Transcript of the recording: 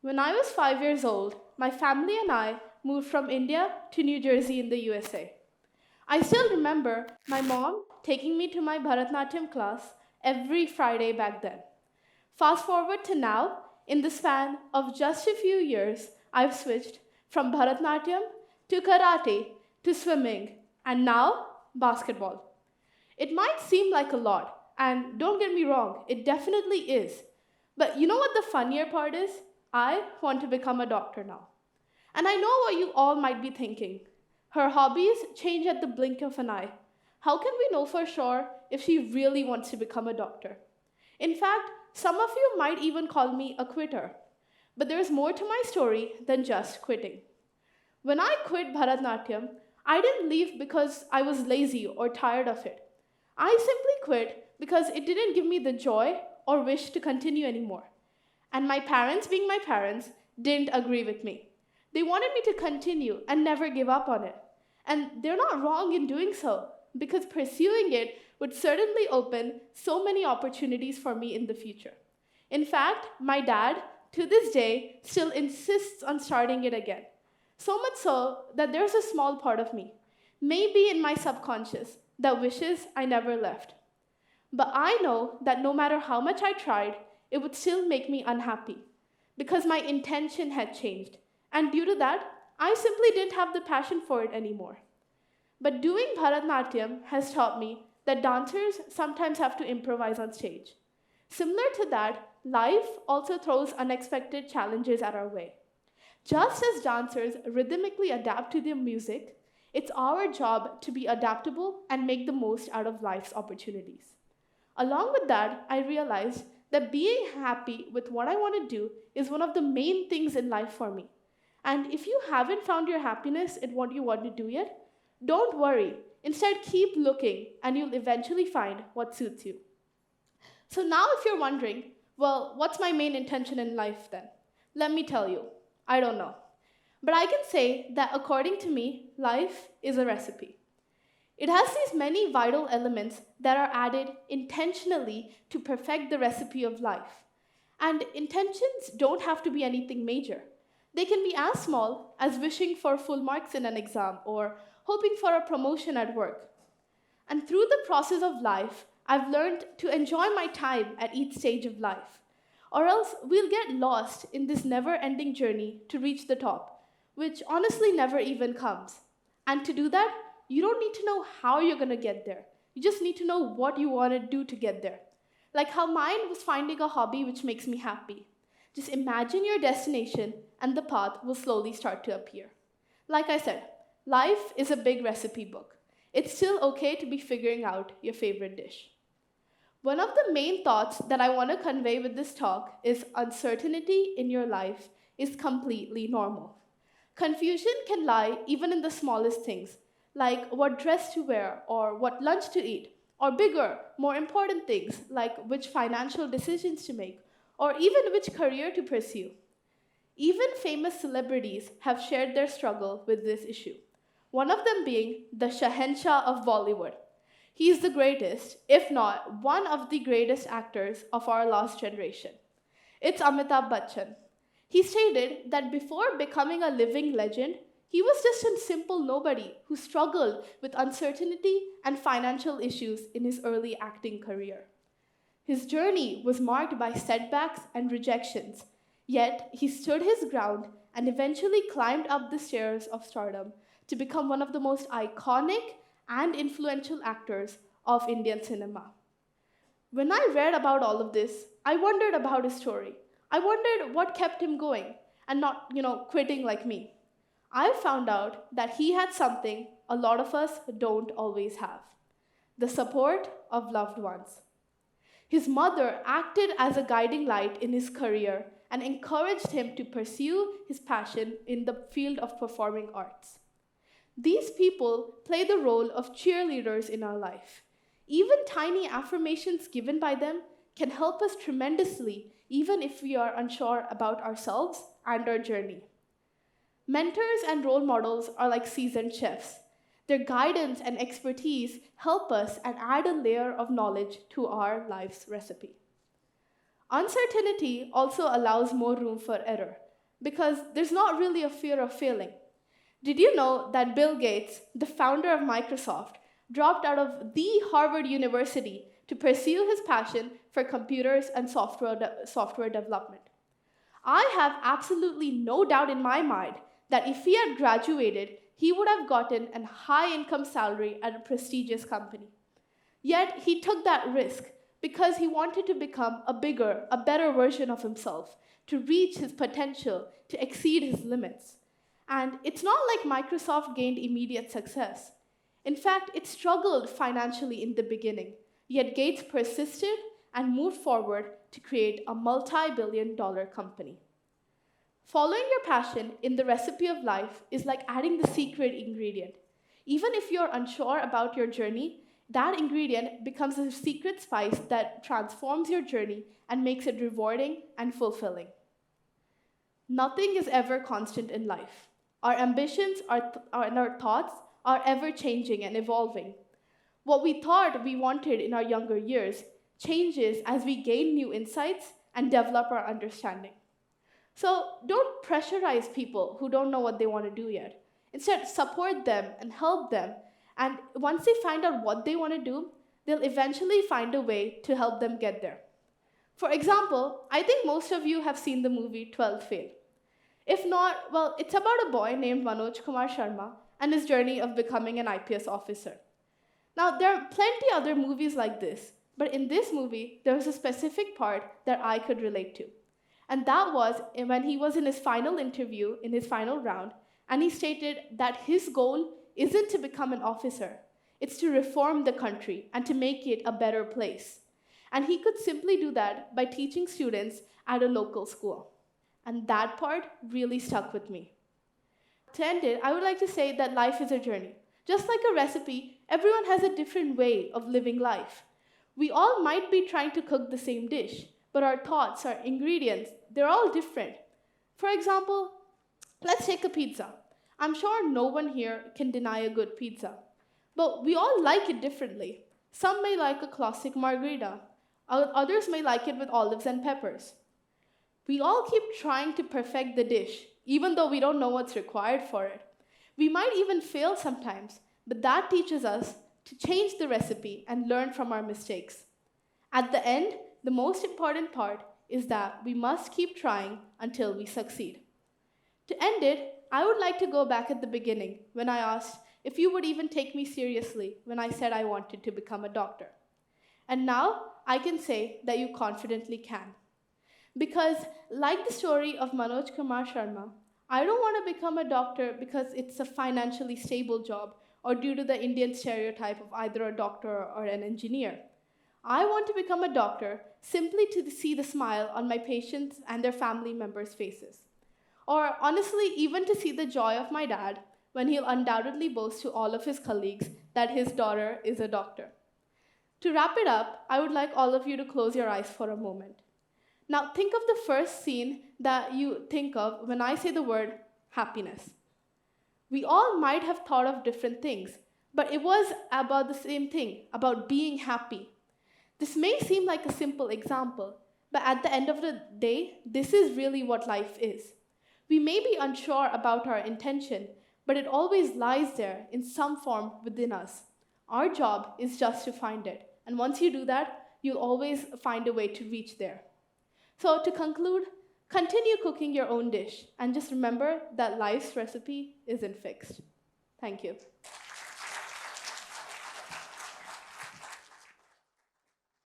When I was 5 years old, my family and I moved from India to New Jersey in the USA. I still remember my mom taking me to my Bharatnatyam class every Friday back then. Fast forward to now, in the span of just a few years, I've switched from Bharatnatyam to karate to swimming and now basketball. It might seem like a lot, and don't get me wrong, it definitely is. But you know what the funnier part is? I want to become a doctor now. And I know what you all might be thinking. Her hobbies change at the blink of an eye. How can we know for sure if she really wants to become a doctor? In fact, some of you might even call me a quitter. But there is more to my story than just quitting. When I quit Bharatnatyam, I didn't leave because I was lazy or tired of it. I simply quit because it didn't give me the joy or wish to continue anymore. And my parents, being my parents, didn't agree with me. They wanted me to continue and never give up on it. And they're not wrong in doing so, because pursuing it would certainly open so many opportunities for me in the future. In fact, my dad, to this day, still insists on starting it again. So much so that there's a small part of me, maybe in my subconscious, that wishes I never left. But I know that no matter how much I tried, it would still make me unhappy because my intention had changed. And due to that, I simply didn't have the passion for it anymore. But doing Bharatnatyam has taught me that dancers sometimes have to improvise on stage. Similar to that, life also throws unexpected challenges at our way. Just as dancers rhythmically adapt to their music, it's our job to be adaptable and make the most out of life's opportunities. Along with that, I realized that being happy with what I want to do is one of the main things in life for me. And if you haven't found your happiness in what you want to do yet, don't worry. Instead, keep looking and you'll eventually find what suits you. So now if you're wondering, well, what's my main intention in life then? Let me tell you, I don't know. But I can say that according to me, life is a recipe. It has these many vital elements that are added intentionally to perfect the recipe of life. And intentions don't have to be anything major. They can be as small as wishing for full marks in an exam or hoping for a promotion at work. And through the process of life, I've learned to enjoy my time at each stage of life. Or else we'll get lost in this never ending journey to reach the top, which honestly never even comes. And to do that, you don't need to know how you're going to get there. You just need to know what you want to do to get there. Like how mine was finding a hobby which makes me happy. Just imagine your destination and the path will slowly start to appear. Like I said, life is a big recipe book. It's still okay to be figuring out your favorite dish. One of the main thoughts that I want to convey with this talk is uncertainty in your life is completely normal. Confusion can lie even in the smallest things, like what dress to wear or what lunch to eat, or bigger, more important things like which financial decisions to make, or even which career to pursue. Even famous celebrities have shared their struggle with this issue, one of them being the Shahenshah of Bollywood. He is the greatest, if not one of the greatest actors of our last generation. It's Amitabh Bachchan. He stated that before becoming a living legend, he was just a simple nobody who struggled with uncertainty and financial issues in his early acting career. His journey was marked by setbacks and rejections, yet he stood his ground and eventually climbed up the stairs of stardom to become one of the most iconic and influential actors of Indian cinema. When I read about all of this, I wondered about his story. I wondered what kept him going and not, quitting like me. I found out that he had something a lot of us don't always have: the support of loved ones. His mother acted as a guiding light in his career and encouraged him to pursue his passion in the field of performing arts. These people play the role of cheerleaders in our life. Even tiny affirmations given by them can help us tremendously, even if we are unsure about ourselves and our journey. Mentors and role models are like seasoned chefs. Their guidance and expertise help us and add a layer of knowledge to our life's recipe. Uncertainty also allows more room for error, because there's not really a fear of failing. Did you know that Bill Gates, the founder of Microsoft, dropped out of the Harvard University to pursue his passion for computers and software development? I have absolutely no doubt in my mind that if he had graduated, he would have gotten a high income salary at a prestigious company. Yet he took that risk because he wanted to become a bigger, a better version of himself, to reach his potential, to exceed his limits. And it's not like Microsoft gained immediate success. In fact, it struggled financially in the beginning, yet Gates persisted and moved forward to create a multi-billion-dollar company. Following your passion in the recipe of life is like adding the secret ingredient. Even if you're unsure about your journey, that ingredient becomes a secret spice that transforms your journey and makes it rewarding and fulfilling. Nothing is ever constant in life. Our ambitions and our thoughts are ever changing and evolving. What we thought we wanted in our younger years changes as we gain new insights and develop our understanding. So don't pressurize people who don't know what they want to do yet. Instead, support them and help them. And once they find out what they want to do, they'll eventually find a way to help them get there. For example, I think most of you have seen the movie 12 Fail. If not, well, it's about a boy named Manoj Kumar Sharma and his journey of becoming an IPS officer. Now, there are plenty other movies like this, but in this movie, there was a specific part that I could relate to. And that was when he was in his final interview, in his final round, and he stated that his goal isn't to become an officer, it's to reform the country and to make it a better place. And he could simply do that by teaching students at a local school. And that part really stuck with me. To end it, I would like to say that life is a journey. Just like a recipe, everyone has a different way of living life. We all might be trying to cook the same dish, but our thoughts, our ingredients, they're all different. For example, let's take a pizza. I'm sure no one here can deny a good pizza, but we all like it differently. Some may like a classic margherita, others may like it with olives and peppers. We all keep trying to perfect the dish, even though we don't know what's required for it. We might even fail sometimes, but that teaches us to change the recipe and learn from our mistakes. At the end, the most important part is that we must keep trying until we succeed. To end it, I would like to go back at the beginning when I asked if you would even take me seriously when I said I wanted to become a doctor. And now I can say that you confidently can. Because, like the story of Manoj Kumar Sharma, I don't want to become a doctor because it's a financially stable job or due to the Indian stereotype of either a doctor or an engineer. I want to become a doctor simply to see the smile on my patients and their family members' faces. Or honestly, even to see the joy of my dad when he'll undoubtedly boast to all of his colleagues that his daughter is a doctor. To wrap it up, I would like all of you to close your eyes for a moment. Now think of the first scene that you think of when I say the word happiness. We all might have thought of different things, but it was about the same thing, about being happy. This may seem like a simple example, but at the end of the day, this is really what life is. We may be unsure about our intention, but it always lies there in some form within us. Our job is just to find it, and once you do that, you'll always find a way to reach there. So to conclude, continue cooking your own dish, and just remember that life's recipe isn't fixed. Thank you.